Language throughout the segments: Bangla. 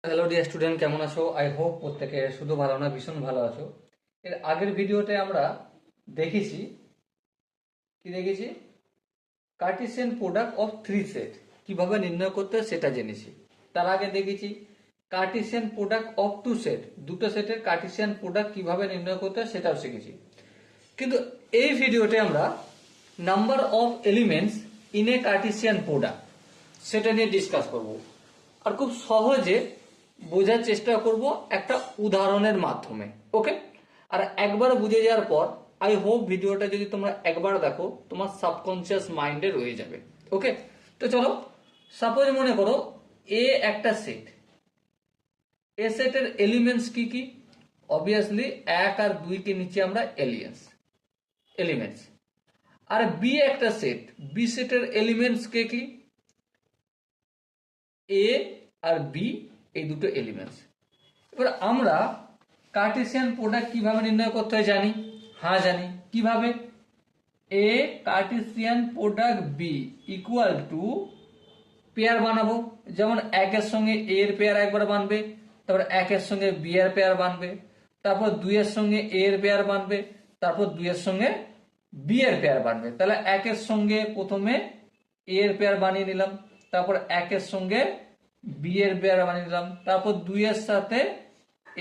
হ্যালো ডিয়ার স্টুডেন্ট, কেমন আছো? আই হোপ প্রত্যেকে শুধু ভালো না, ভীষণ ভালো আছো। এর আগের ভিডিওতে আমরা দেখেছি, কি দেখেছি? Cartesian product of three set কিভাবে নির্ণয় করতে হয় সেটা জেনেছি। তার আগে দেখেছি cartesian product of two set, দুটো সেটের কার্টেসিয়ান প্রোডাক্ট কিভাবে নির্ণয় করতে হয় সেটাও শিখেছি। কিন্তু এই ভিডিওতে আমরা number of elements in A Cartesian product সেটা নিয়ে ডিসকাস করব। আর খুব সহজে বোঝার চেষ্টা করব একটা উদাহরণের মাধ্যমে। ওকে, আর একবার বুঝে যাওয়ার পর আই হোপ ভিডিওটা যদি তোমরা একবার দেখো তোমার সাবকনসিয়াস মাইন্ডে রয়ে যাবে। ওকে, তো চলো, সাপোজ মনে করো এ একটা সেট, এ সেটের এলিমেন্টস কি কি? অবভিয়াসলি এক আর দুই কে নিচে আমরা এলিমেন্টস। আর বি একটা সেট, বি সেটের এলিমেন্টস কে কি? এ আর বি, এই দুটো এলিমেন্টস। এবার আমরা কার্টেসিয়ান প্রোডাক্ট কিভাবে নির্ণয় করতে হয় জানি? হ্যাঁ জানি। কিভাবে? A Cartesian product B equal to pair বানাবো, যেমন একের সঙ্গে এ এর পেয়ার একবার বানবে, তারপর একের সঙ্গে বি এর পেয়ার বানবে, তারপর দুইয়ের সঙ্গে এ এর পেয়ার বানবে, তারপর দুইয়ের সঙ্গে বি এর পেয়ার বানবে। তাহলে একের সঙ্গে প্রথমে এ এর পেয়ার বানিয়ে নিলাম, তারপর একের সঙ্গে বি এর পেয়ার বানিয়ে নিলাম, তারপর দুইয়ের সাথে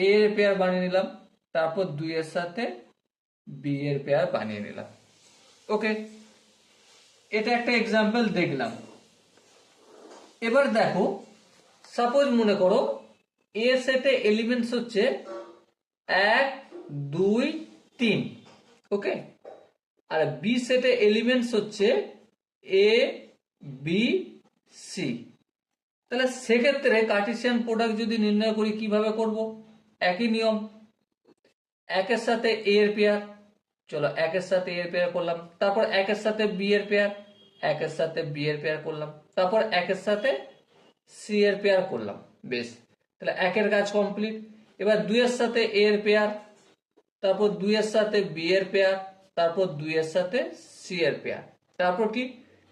এ এর পেয়ার বানিয়ে নিলাম, তারপর দুইয়ের সাথে বি এর পেয়ার বানিয়ে নিলাম। ওকে, এটা একটা এক্সাম্পল দেখলাম। এবার দেখো, সাপোজ মনে করো এ সেটে এলিমেন্টস হচ্ছে 1 2 3। ওকে, আর বি সেটে এলিমেন্টস হচ্ছে এ বি সি। তাহলে সেক্ষেত্রে কার্টেসিয়ান প্রোডাক্ট যদি নির্ণয় করি কিভাবে করব? একই নিয়ম, একের সাথে এ এর পেয়ার, চলো একের সাথে এ এর পেয়ার করলাম, তারপর একের সাথে বি এর পেয়ার, একের সাথে বি এর পেয়ার করলাম, তারপর একের সাথে সি এর পেয়ার করলাম। বেশ, তাহলে একের কাজ কমপ্লিট। এবার দুইয়ের সাথে এ এর পেয়ার, তারপর দুইয়ের সাথে বি এর পেয়ার, তারপর দুইয়ের সাথে সি এর পেয়ার, তারপর কি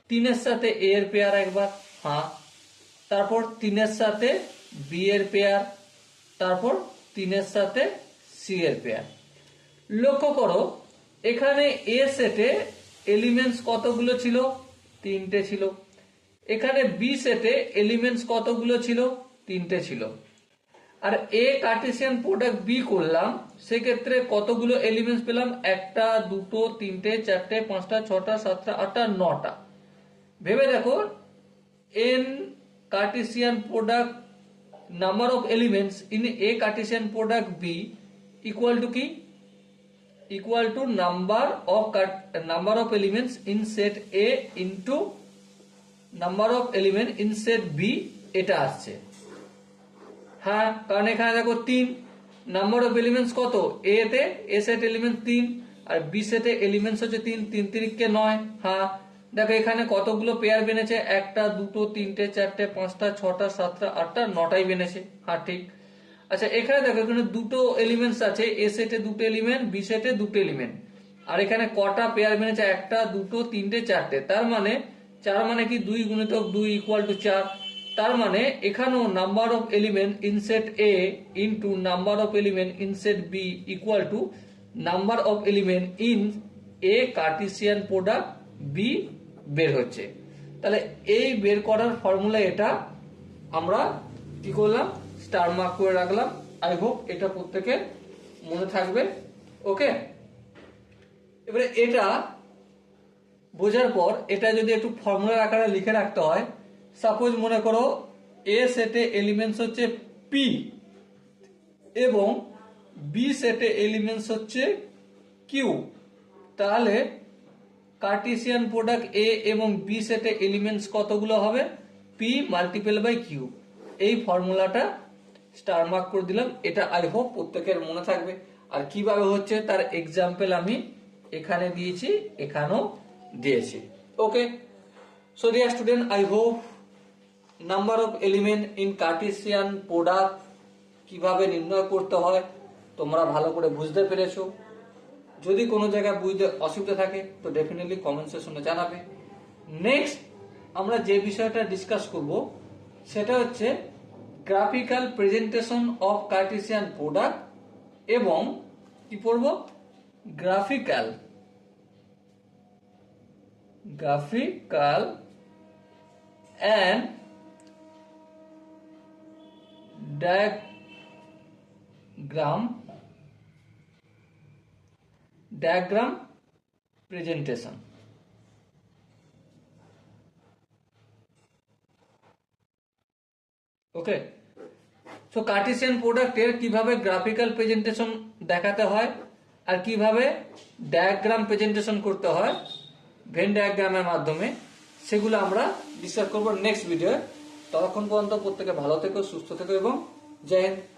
তিনের সাথে এ এর পেয়ার একবার, হ্যাঁ, তারপর তিনের সাথে বি এর পেয়ার, তারপর তিনের সাথে সি এর পেয়ার। লক্ষ্য করো এখানে এ সেটে এলিমেন্টস কতগুলো ছিল? তিনটে ছিল। এখানে বি সেটে এলিমেন্টস কতগুলো ছিল? তিনটে ছিল। আর এ কার্টেসিয়ান প্রোডাক্ট বি করলাম, সেক্ষেত্রে কতগুলো এলিমেন্টস পেলাম? একটা, দুটো, তিনটে, চারটে, পাঁচটা, ছটা, সাতটা, আটটা, নটা। ভেবে দেখো, n Cartesian product number of elements in A Cartesian product B equal to কি? Equal to number of elements in set A into number of element in set B, এটা আসছে। হ্যাঁ, কারণ এখানে দেখো 3 নাম্বার অফ এলিমেন্টস কত? এ তে এ সেট এলিমেন্ট 3 আর বি সেটে এলিমেন্টস হচ্ছে 3, 3 তিরিকে 9। হ্যাঁ, দেখো এখানে কতগুলো পেয়ার বেনেছে? একটা, দুটো, তিনটে, চারটে, পাঁচটা, ছটা, সাতটা, আটটা, নটাই বেনেছে। হ্যাঁ ঠিক। আচ্ছা, এখানে দেখো এখানে দুটো এলিমেন্টস আছে, এ সেটে দুটো এলিমেন্ট, বি সেটে দুটো এলিমেন্ট। আর এখানে কটা পেয়ার বেনেছে? একটা, দুটো, তিনটে, চারটে। তার মানে 4 মানে কি? 2 গুণিতক 2 ইকুয়াল টু 4। তার মানে এখানেও number of element in set A into number of element in set B equal to number of element in A Cartesian product B বের হচ্ছে। তাহলে এই বের করার ফর্মুলা এটা আমরা কি করলাম? স্টার মার্ক করে রাখলাম। আই হোপ এটা প্রত্যেকের মনে থাকবে। ওকে, এবারে এটা বোঝার পর এটা যদি একটু ফর্মুলার আকারে লিখে রাখতে হয়, সাপোজ মনে করো এ সেটে এলিমেন্টস হচ্ছে পি এবং বি সেটে এলিমেন্টস হচ্ছে কিউ। তাহলে কার্টেসিয়ান প্রোডাক্ট এ এবং বি সেটে এলিমেন্টস কতগুলো হবে? P multiple by Q. এই ফর্মুলাটা স্টার মার্ক করে দিলাম। এটা আই হোপ প্রত্যেকের মনে থাকবে। আর কিভাবে হচ্ছে তার এক্সাম্পল আমি এখানে দিয়েছি, এখানেও দিয়েছি। Okay, so dear student, I hope number of element in Cartesian product কিভাবে নির্ণয় করতে হয় তোমরা ভালো করে বুঝতে পেরেছো। যদি কোনো জায়গায় বুঝতে অসুবিধা থাকে তো ডেফিনেটলি কমেন্ট সেকশনে জানাবে। নেক্সট আমরা যে বিষয়টা ডিসকাস করব সেটা হচ্ছে graphical presentation of Cartesian product এবং কি পড়ব graphical and diagram presentation. Okay, so Cartesian প্রোডাক্টের কিভাবে গ্রাফিক্যাল প্রেজেন্টেশন দেখাতে হয় আর কিভাবে ডায়াগ্রাম প্রেজেন্টেশন করতে হয় ভেন ডায়াগ্রামের মাধ্যমে, সেগুলো আমরা ডিসকাস করব নেক্সট ভিডিও। ততক্ষণ পর্যন্ত প্রত্যেকে ভালো থেকো, সুস্থ থেকো এবং জয় হিন্দ।